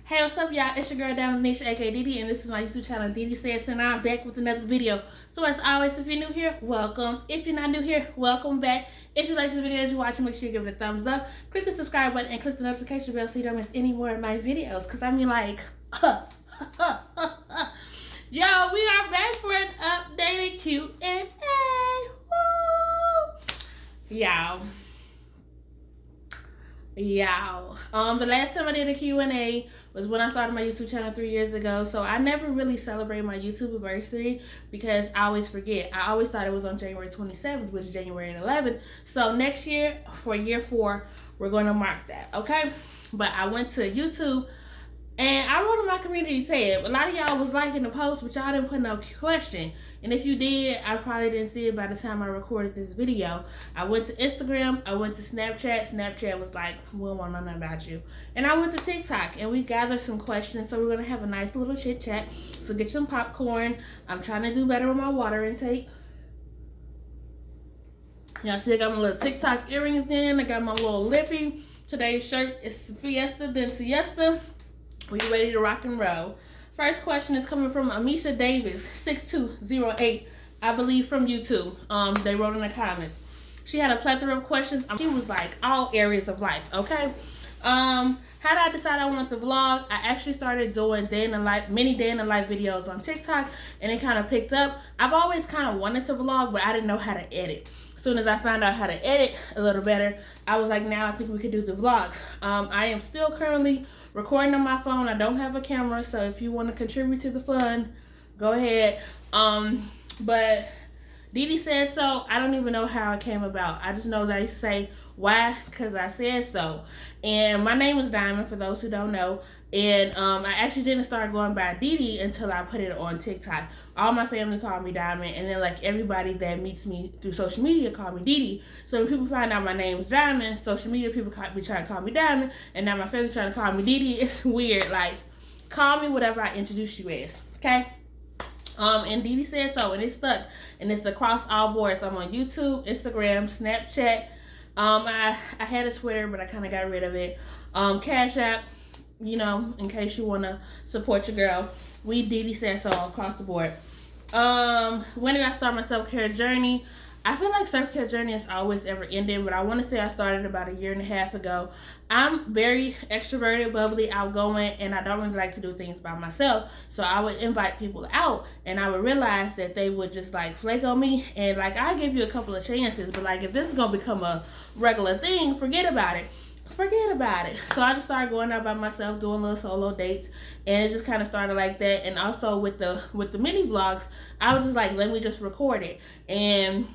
Hey, what's up, y'all? It's your girl, Dinisa, aka Didi, and this is my YouTube channel, Didi Says, and I'm back with another video. So, as always, if you're new here, welcome. If you're not new here, welcome back. If you like this video as you're watching, make sure you give it a thumbs up. Click the subscribe button and click the notification bell so you don't miss any more of my videos. Because I mean, like, yo, we are back for an updated Q&A. Woo! Y'all. The last time I did a Q&A was when I started my YouTube channel 3 years ago. So I never really celebrated my YouTube anniversary because I always forget. I always thought it was on January 27th, which is January 11th. So next year, for year 4, we're going to mark that, okay? But I went to YouTube and I wrote on my community tab. A lot of y'all was liking the post, but y'all didn't put no question. And if you did, I probably didn't see it by the time I recorded this video. I went to Instagram, I went to Snapchat. Snapchat was like, we don't want to know nothing about you. And I went to TikTok, and we gathered some questions, so we're going to have a nice little chit chat. So get some popcorn. I'm trying to do better with my water intake. Y'all see I got my little TikTok earrings in. I got my little lippy. Today's shirt is Fiesta then Siesta. We ready to rock and roll. First question is coming from Amisha Davis, 6208, I believe, from YouTube. They wrote in the comments. She had a plethora of questions. She was like all areas of life, okay? How did I decide I wanted to vlog? I actually started doing mini day in the life videos on TikTok, and it kind of picked up. I've always kind of wanted to vlog, but I didn't know how to edit. As soon as I found out how to edit a little better, I was like, now I think we could do the vlogs. I am still currently recording on my phone. I don't have a camera, so if you want to contribute to the fun, go ahead. But Didi said so. I don't even know how it came about. I just know they say why, because I said so. And my name is Diamond, for those who don't know. And I actually didn't start going by Didi until I put it on TikTok. All my family called me Diamond, and then like everybody that meets me through social media call me Didi. So when people find out my name is Diamond, social media people be trying to call me Diamond, and now my family trying to call me Didi. It's weird. Like, call me whatever I introduce you as, okay? And Didi said so, and it stuck. And it's across all boards. I'm on YouTube, Instagram, Snapchat. I had a Twitter, but I kind of got rid of it. Cash App, you know, in case you want to support your girl. We Didi said so across the board. When did I start my self-care journey? I feel like self-care journey is always ever ending, but I want to say I started about 1.5 years ago. I'm very extroverted, bubbly, outgoing, and I don't really like to do things by myself. So I would invite people out, and I would realize that they would just like flake on me. And like, I give you a couple of chances, but like if this is gonna become a regular thing, forget about it. Forget about it. So I just started going out by myself, doing little solo dates, and it just kind of started like that. And also with the mini vlogs, I was just like, let me just record it. And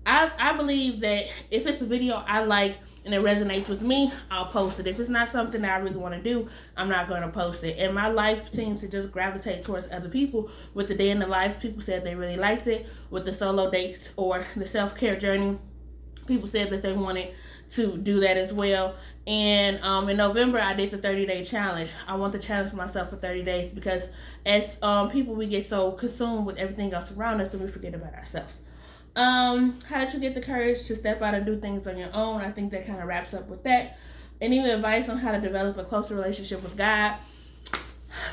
I believe that if it's a video I like and it resonates with me, I'll post it. If it's not something that I really want to do, I'm not going to post it. And my life seems to just gravitate towards other people. With the day in the lives, people said they really liked it. With the solo dates or the self-care journey, people said that they wanted to do that as well. And in November, I did the 30-day challenge. I want to challenge myself for 30 days because as people, we get so consumed with everything else around us and we forget about ourselves. How did you get the courage to step out and do things on your own? I think that kind of wraps up with that. Any advice on how to develop a closer relationship with God?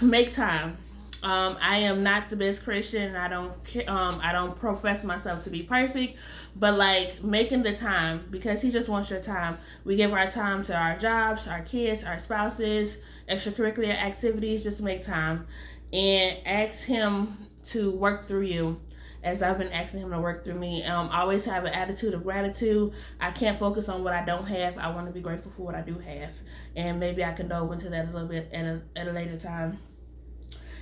Make time. I am not the best Christian. I don't profess myself to be perfect, but like making the time, because he just wants your time. We give our time to our jobs, our kids, our spouses, extracurricular activities. Just make time and ask him to work through you, as I've been asking him to work through me. Always have an attitude of gratitude. I can't focus on what I don't have. I want to be grateful for what I do have, and maybe I can delve into that a little bit at a later time.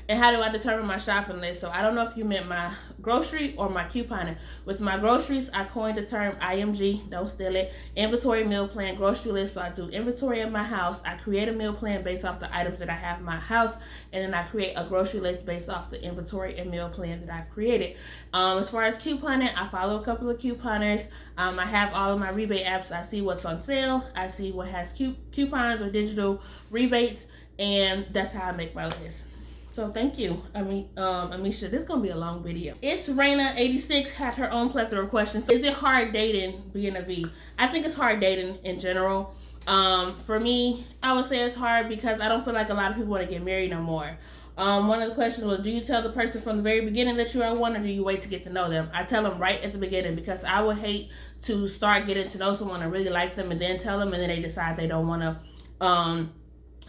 And how do I determine my shopping list? So I don't know if you meant my grocery or my couponing. With my groceries, I coined the term IMG, don't steal it, inventory, meal plan, grocery list. So I do inventory in my house. I create a meal plan based off the items that I have in my house. And then I create a grocery list based off the inventory and meal plan that I've created. As far as couponing, I follow a couple of couponers. I have all of my rebate apps. I see what's on sale. I see what has coupons or digital rebates. And that's how I make my list. So thank you, Amisha. This is gonna be a long video. It's Raina86 had her own plethora of questions. Is it hard dating being a V? I think it's hard dating in general. For me, I would say it's hard because I don't feel like a lot of people want to get married no more. One of the questions was, do you tell the person from the very beginning that you are one, or do you wait to get to know them? I tell them right at the beginning, because I would hate to start getting to know someone and really like them and then tell them and then they decide they don't want to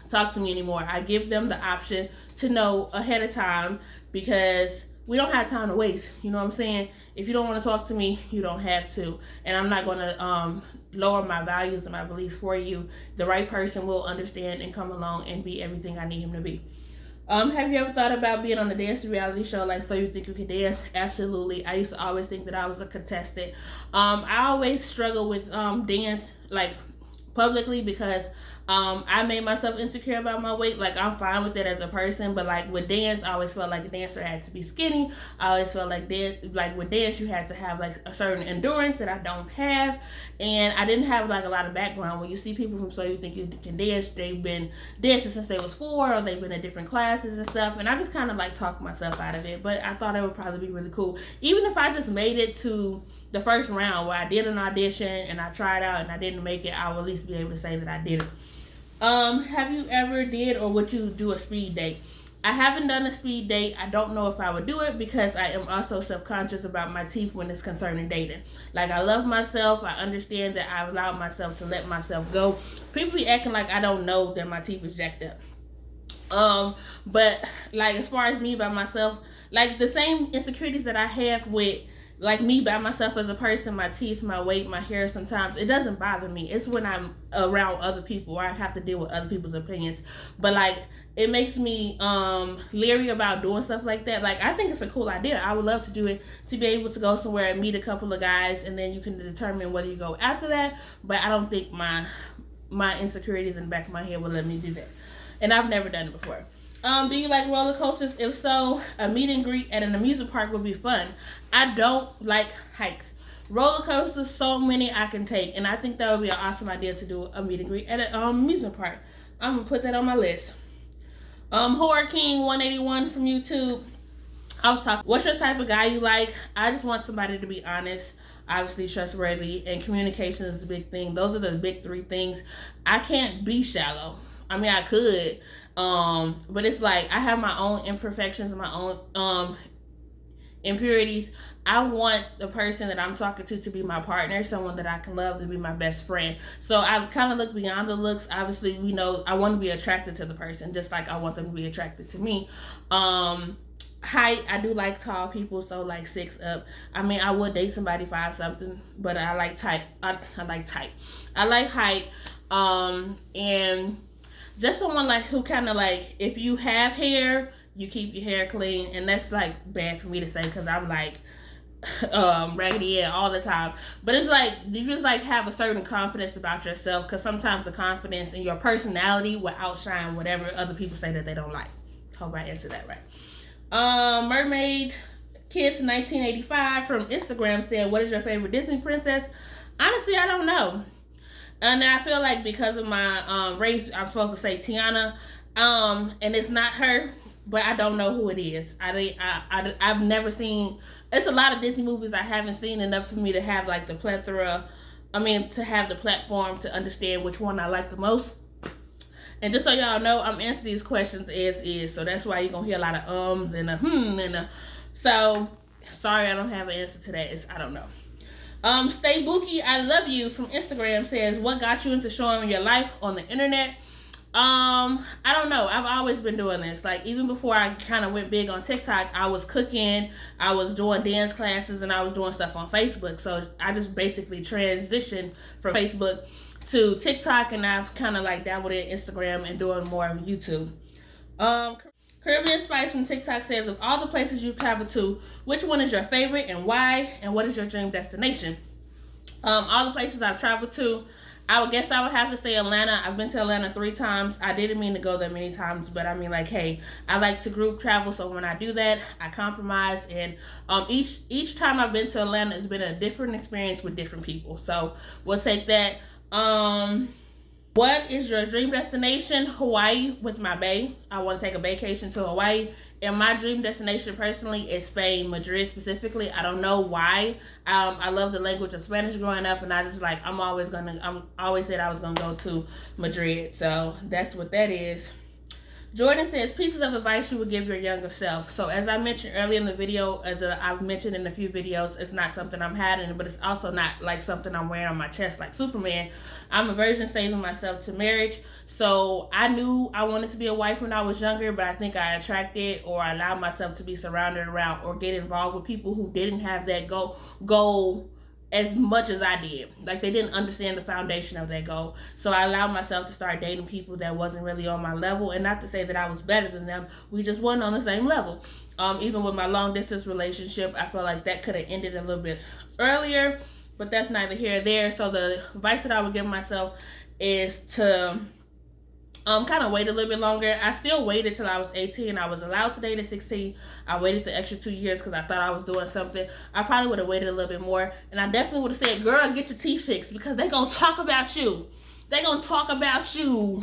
talk to me anymore. I give them the option to know ahead of time, because we don't have time to waste. You know what I'm saying? If you don't want to talk to me, you don't have to. And I'm not going to lower my values and my beliefs for you. The right person will understand and come along and be everything I need him to be. Have you ever thought about being on a dance reality show like So You Think You Can Dance? Absolutely. I used to always think that I was a contestant. I always struggle with dance, like, publicly, because I made myself insecure about my weight. Like, I'm fine with it as a person, but like with dance, I always felt like a dancer had to be skinny. I always felt like with dance, you had to have like a certain endurance that I don't have, and I didn't have like a lot of background. When you see people from So You Think You Can Dance, they've been dancing since they was 4, or they've been in different classes and stuff, and I just kind of like talked myself out of it. But I thought it would probably be really cool, even if I just made it to the first round where I did an audition and I tried out and I didn't make it. I will at least be able to say that I did it. Have you ever did or would you do a speed date? I haven't done a speed date. I don't know if I would do it, because I am also self-conscious about my teeth when it's concerning dating. Like, I love myself. I understand that I've allowed myself to let myself go. People be acting like I don't know that my teeth is jacked up. But like, as far as me by myself, like the same insecurities that I have with like me by myself as a person, my teeth, my weight, my hair, sometimes it doesn't bother me. It's when I'm around other people or I have to deal with other people's opinions. But like, it makes me leery about doing stuff like that. Like, I think it's a cool idea. I would love to do it, to be able to go somewhere and meet a couple of guys, and then you can determine whether you go after that. But I don't think my insecurities in the back of my head will let me do that. And I've never done it before. Do you like roller coasters? If so, a meet and greet at an amusement park would be fun. I don't like hikes. Roller coasters, so many I can take, and I think that would be an awesome idea to do a meet and greet at an amusement park. I'm gonna put that on my list. Horror King 181 from YouTube. I was talking, what's your type of guy you like? I just want somebody to be honest, obviously trustworthy, and communication is the big thing. Those are the big 3 things. I can't be shallow. I mean, I could, but it's like I have my own imperfections and my own impurities. I want the person that I'm talking to be my partner, someone that I can love, to be my best friend. So I kind of look beyond the looks. Obviously, you know, I want to be attracted to the person, just like I want them to be attracted to me. Height, I do like tall people, so like 6 up. I mean, I would date somebody 5 something, but I like tight. I like tight. I like height, and just someone like who kind of like, if you have hair, you keep your hair clean, and that's like bad for me to say because I'm like raggedy hair all the time. But it's like you just like have a certain confidence about yourself, because sometimes the confidence in your personality will outshine whatever other people say that they don't like. Hope I answered that right. Mermaid Kids 1985 from Instagram said, what is your favorite Disney princess? Honestly, I don't know. And I feel like because of my race, I'm supposed to say Tiana, and it's not her, but I don't know who it is. I've never seen. It's a lot of Disney movies I haven't seen enough for me to have like the plethora. I mean, to have the platform to understand which one I like the most. And just so y'all know, I'm answering these questions as is, so that's why you're gonna hear a lot of ums and a So sorry, I don't have an answer to that. I don't know. Stay Bookie, I love you from Instagram says, what got you into showing your life on the internet? I don't know. I've always been doing this. Like, even before I kind of went big on TikTok, I was cooking, I was doing dance classes, and I was doing stuff on Facebook. So I just basically transitioned from Facebook to TikTok, and I've kind of like dabbled in Instagram and doing more of YouTube. Caribbean Spice from TikTok says, of all the places you've traveled to, which one is your favorite and why? And what is your dream destination? All the places I've traveled to, I would guess I would have to say Atlanta. I've been to Atlanta 3 times. I didn't mean to go there many times, but I mean, like, hey, I like to group travel, so when I do that, I compromise. And each time I've been to Atlanta, it's been a different experience with different people. So we'll take that. What is your dream destination? Hawaii with my bae. I want to take a vacation to Hawaii. And my dream destination personally is Spain, Madrid specifically. I don't know why. I love the language of Spanish growing up, and I just like I'm always said I was gonna go to Madrid. So that's what that is. Jordan says, pieces of advice you would give your younger self. So as I mentioned earlier in the video, as I've mentioned in a few videos, it's not something I'm hiding, but it's also not like something I'm wearing on my chest like Superman. I'm a virgin saving myself to marriage. So I knew I wanted to be a wife when I was younger, but I think I attracted or allowed myself to be surrounded around or get involved with people who didn't have that goal as much as I did. Like, they didn't understand the foundation of that goal. So I allowed myself to start dating people that wasn't really on my level. And not to say that I was better than them. We just weren't on the same level. Even with my long distance relationship, I feel like that could have ended a little bit earlier. But that's neither here or there. So the advice that I would give myself is to kind of wait a little bit longer. I still waited till I was 18. I was allowed to date at 16. I waited the extra 2 years because I thought I was doing something. I probably would have waited a little bit more. And I definitely would have said, girl, get your teeth fixed, because they're going to talk about you. They're going to talk about you.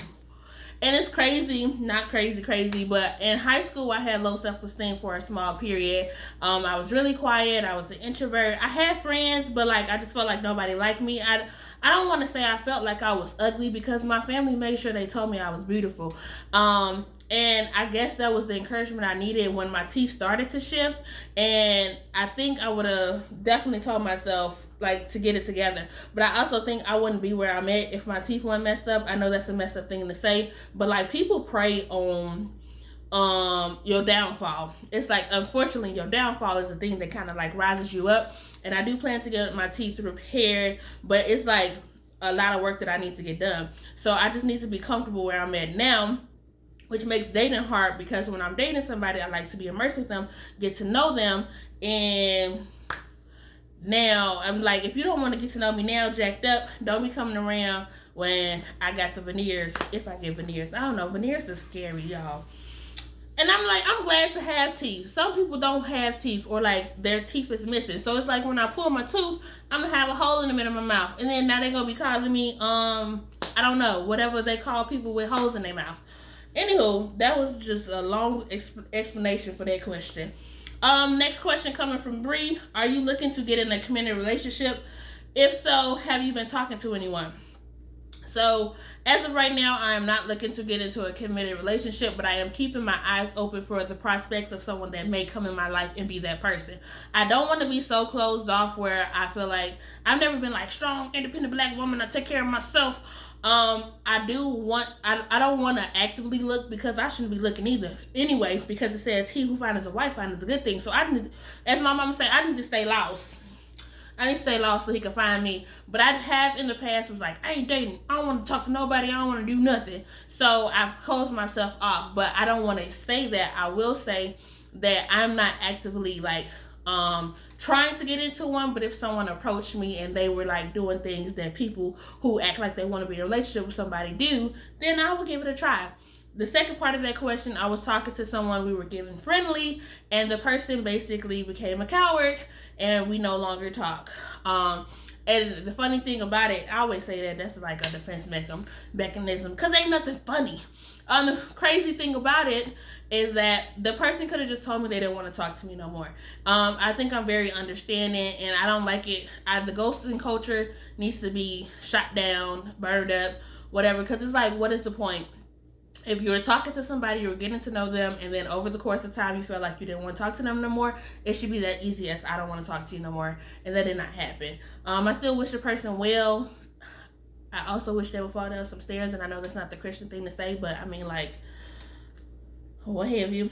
And it's crazy, not crazy, but in high school, I had low self-esteem for a small period. I was really quiet. I was an introvert. I had friends, but like I just felt like nobody liked me. I don't want to say I felt like I was ugly, because my family made sure they told me I was beautiful. And I guess that was the encouragement I needed when my teeth started to shift. And I think I would have definitely told myself, like, to get it together. But I also think I wouldn't be where I'm at if my teeth weren't messed up. I know that's a messed up thing to say, but like, people prey on your downfall. It's like, unfortunately, your downfall is the thing that kind of like rises you up. And I do plan to get my teeth repaired, but it's like a lot of work that I need to get done. So I just need to be comfortable where I'm at now, which makes dating hard, because when I'm dating somebody, I like to be immersed with them, get to know them. And now I'm like, if you don't want to get to know me now jacked up, don't be coming around when I got the veneers. If I get veneers, I don't know, veneers is scary, y'all. And I'm like, I'm glad to have teeth. Some people don't have teeth, or like their teeth is missing. So it's like when I pull my tooth, I'm gonna have a hole in the middle of my mouth. And then now they're gonna be calling me, I don't know, whatever they call people with holes in their mouth. Anywho, that was just a long explanation for that question. Next question coming from Bree. Are you looking to get in a committed relationship? If so, have you been talking to anyone? So, as of right now, I am not looking to get into a committed relationship, but I am keeping my eyes open for the prospects of someone that may come in my life and be that person. I don't want to be so closed off where I feel like I've never been like strong, independent black woman. I take care of myself. I don't want to actively look, because I shouldn't be looking either anyway, because it says he who finds a wife finds a good thing. So I need, as my mama said, I need to stay lost. I need to stay lost so he can find me. But I have in the past was like, I ain't dating. I don't want to talk to nobody. I don't want to do nothing. So I've closed myself off. But I don't want to say that. I will say that I'm not actively like trying to get into one. But if someone approached me and they were like doing things that people who act like they want to be in a relationship with somebody do, then I will give it a try. The second part of that question, I was talking to someone, we were getting friendly, and the person basically became a coward, and we no longer talk. And the funny thing about it, I always say that that's like a defense mechanism, because ain't nothing funny. The crazy thing about it is that the person could have just told me they didn't want to talk to me no more. I think I'm very understanding, and I don't like it. The ghosting culture needs to be shot down, burned up, whatever, because it's like, what is the point? If you're talking to somebody, you're getting to know them, and then over the course of time, you feel like you didn't want to talk to them no more, it should be that easy as I don't want to talk to you no more, and that did not happen. I still wish the person well. I also wish they would fall down some stairs, and I know that's not the Christian thing to say, but I mean, like, what have you.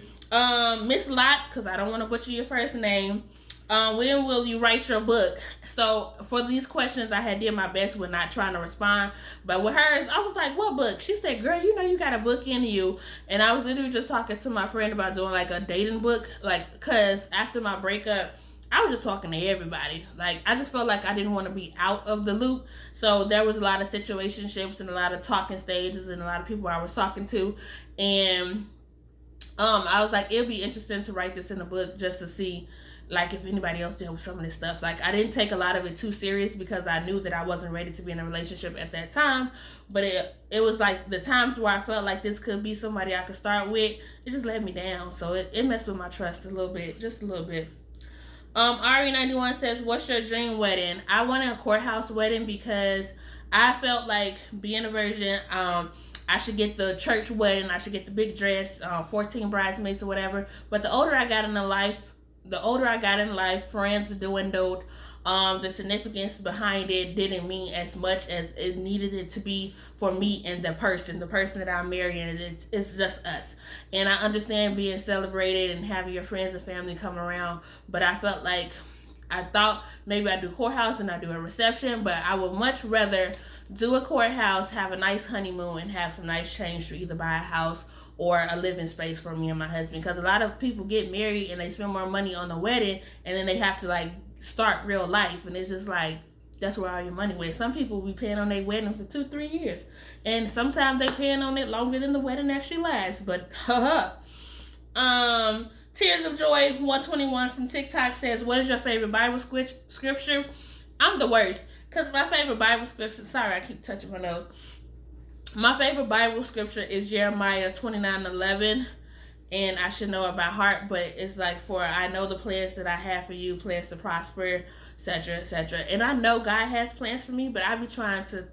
Miss Lot, because I don't want to butcher your first name. When will you write your book? So for these questions, I had did my best with not trying to respond, but with hers, I was like, what book? She said, girl, you know you got a book in you. And I was literally just talking to my friend about doing like a dating book, like, because after my breakup, I was just talking to everybody. Like, I just felt like I didn't want to be out of the loop. So there was a lot of situationships and a lot of talking stages and a lot of people I was talking to. And I was like, it'd be interesting to write this in a book just to see like if anybody else did with some of this stuff. Like, I didn't take a lot of it too serious because I knew that I wasn't ready to be in a relationship at that time. But it was like the times where I felt like this could be somebody I could start with, it just let me down. So it messed with my trust a little bit, just a little bit. Ari91 says, what's your dream wedding? I wanted a courthouse wedding because I felt like, being a virgin, I should get the church wedding. I should get the big dress, 14 bridesmaids or whatever. But the older I got in life, friends dwindled. The significance behind it didn't mean as much as it needed it to be for me and the person that I'm marrying. It's just us. And I understand being celebrated and having your friends and family come around, but I felt like, I thought maybe I do courthouse and I do a reception, but I would much rather do a courthouse, have a nice honeymoon, and have some nice change to either buy a house or a living space for me and my husband. Because a lot of people get married and they spend more money on the wedding, and then they have to like start real life, and it's just like, that's where all your money went. Some people be paying on their wedding for 2-3 years, and sometimes they paying on it longer than the wedding actually lasts. But Tears of Joy 121 from TikTok says, what is your favorite Bible scripture? I'm the worst, because my favorite Bible scripture, sorry I keep touching my nose, my favorite Bible scripture is Jeremiah 29:11, and I should know it by heart, but it's like, for I know the plans that I have for you, plans to prosper, etc., etc. And I know God has plans for me, but I be trying to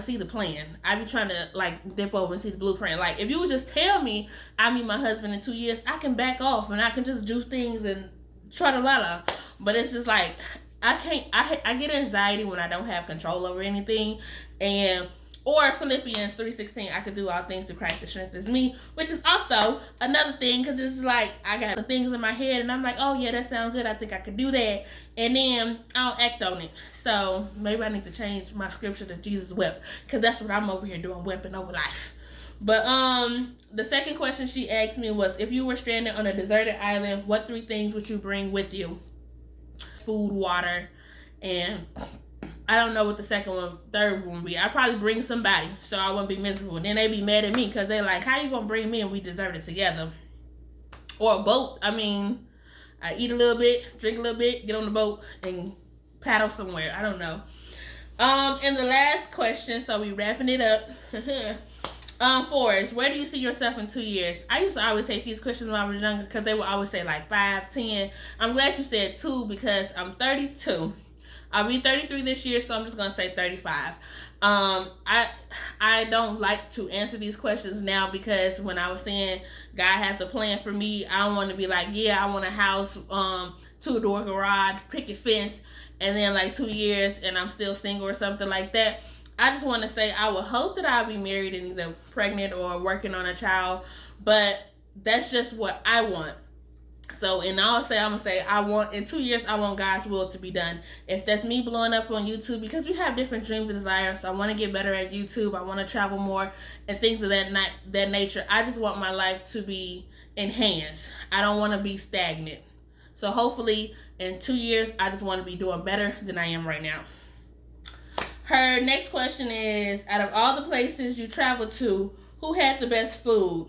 see the plan. I be trying to like dip over and see the blueprint. Like, if you would just tell me I meet my husband in 2 years, I can back off and I can just do things and try to la. But it's just like, I can't. I get anxiety when I don't have control over anything, or Philippians 3:16, I could do all things through Christ that strengthens me, which is also another thing, because it's like, I got the things in my head and I'm like, oh yeah, that sounds good, I think I could do that, and then I don't act on it. So maybe I need to change my scripture to Jesus wept, because that's what I'm over here doing, weapon over life. But the second question she asked me was, if you were stranded on a deserted island, what 3 things would you bring with you? Food, water, and I don't know what the third one would be. I'd probably bring somebody so I wouldn't be miserable. And then they'd be mad at me because they're like, how you gonna bring me and we deserted together? Or a boat. I mean, I eat a little bit, drink a little bit, get on the boat, and paddle somewhere. I don't know. And the last question, so we wrapping it up. Forrest, where do you see yourself in 2 years? I used to always take these questions when I was younger because they would always say like 5, 10. I'm glad you said 2 because I'm 32. I'll be 33 this year, so I'm just gonna say 35. I don't like to answer these questions now, because when I was saying God has a plan for me, I don't want to be like, yeah, I want a house, 2-door garage, picket fence, and then like 2 years and I'm still single or something like that. I just want to say I would hope that I'll be married and either pregnant or working on a child, but that's just what I want. So, and I'm gonna say I want, in 2 years, I want God's will to be done. If that's me blowing up on YouTube, because we have different dreams and desires. So I want to get better at YouTube. I want to travel more and things of that nature. I just want my life to be enhanced. I don't want to be stagnant. So hopefully in 2 years, I just want to be doing better than I am right now. Her next question is, out of all the places you traveled to, who had the best food?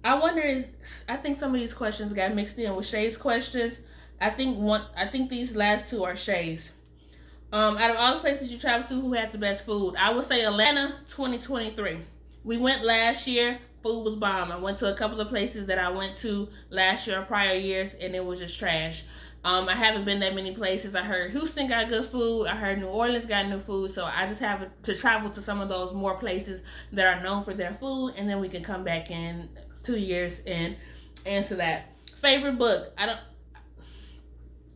I think some of these questions got mixed in with Shay's questions. I think these last 2 are Shay's. Out of all the places you traveled to, who had the best food? I would say Atlanta 2023. We went last year, food was bomb. I went to a couple of places that I went to last year or prior years, and it was just trash. I haven't been that many places. I heard Houston got good food. I heard New Orleans got new food. So I just have to travel to some of those more places that are known for their food, and then we can come back in 2 years and answer that. Favorite book?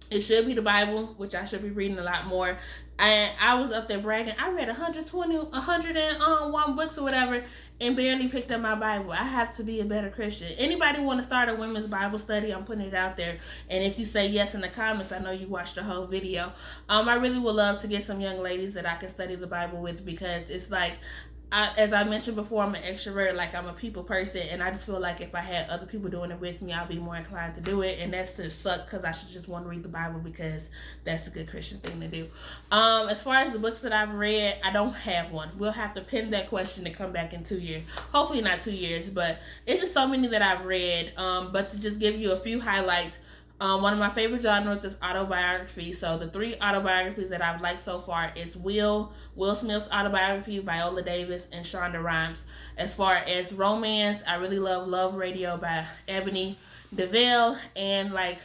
It should be the Bible, which I should be reading a lot more. And I was up there bragging, I read 101 books or whatever, and barely picked up my Bible. I have to be a better Christian. Anybody want to start a women's Bible study? I'm putting it out there. And if you say yes in the comments, I know you watched the whole video. I really would love to get some young ladies that I can study the Bible with, because it's like, as I mentioned before, I'm an extrovert, like I'm a people person, and I just feel like if I had other people doing it with me, I'll be more inclined to do it, and that's to suck, because I should just want to read the Bible, because that's a good Christian thing to do. As far as the books that I've read, I don't have one. We'll have to pin that question to come back in 2 years. Hopefully not 2 years, but it's just so many that I've read. But to just give you a few highlights, One of my favorite genres is autobiography. So the 3 autobiographies that I've liked so far is Will Smith's autobiography, Viola Davis, and Shonda Rhimes. As far as romance, I really love Love Radio by Ebony DeVille, and like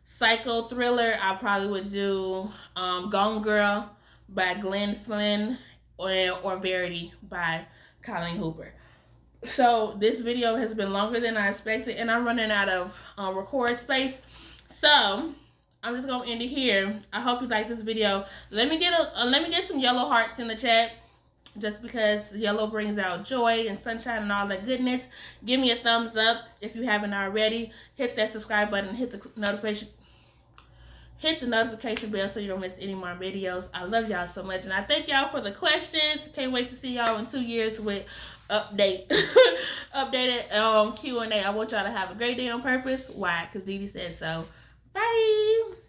psycho thriller, I probably would do Gone Girl by Glenn Flynn, or Verity by Colleen Hoover. So this video has been longer than I expected, and I'm running out of record space. So I'm just gonna end it here. I hope you like this video. Let me get some yellow hearts in the chat, just because yellow brings out joy and sunshine and all that goodness. Give me a thumbs up if you haven't already. Hit that subscribe button. Hit the notification bell so you don't miss any more videos. I love y'all so much, and I thank y'all for the questions. Can't wait to see y'all in 2 years with updated Q&A. I want y'all to have a great day on purpose. Why? Because Dee Dee said so. Bye.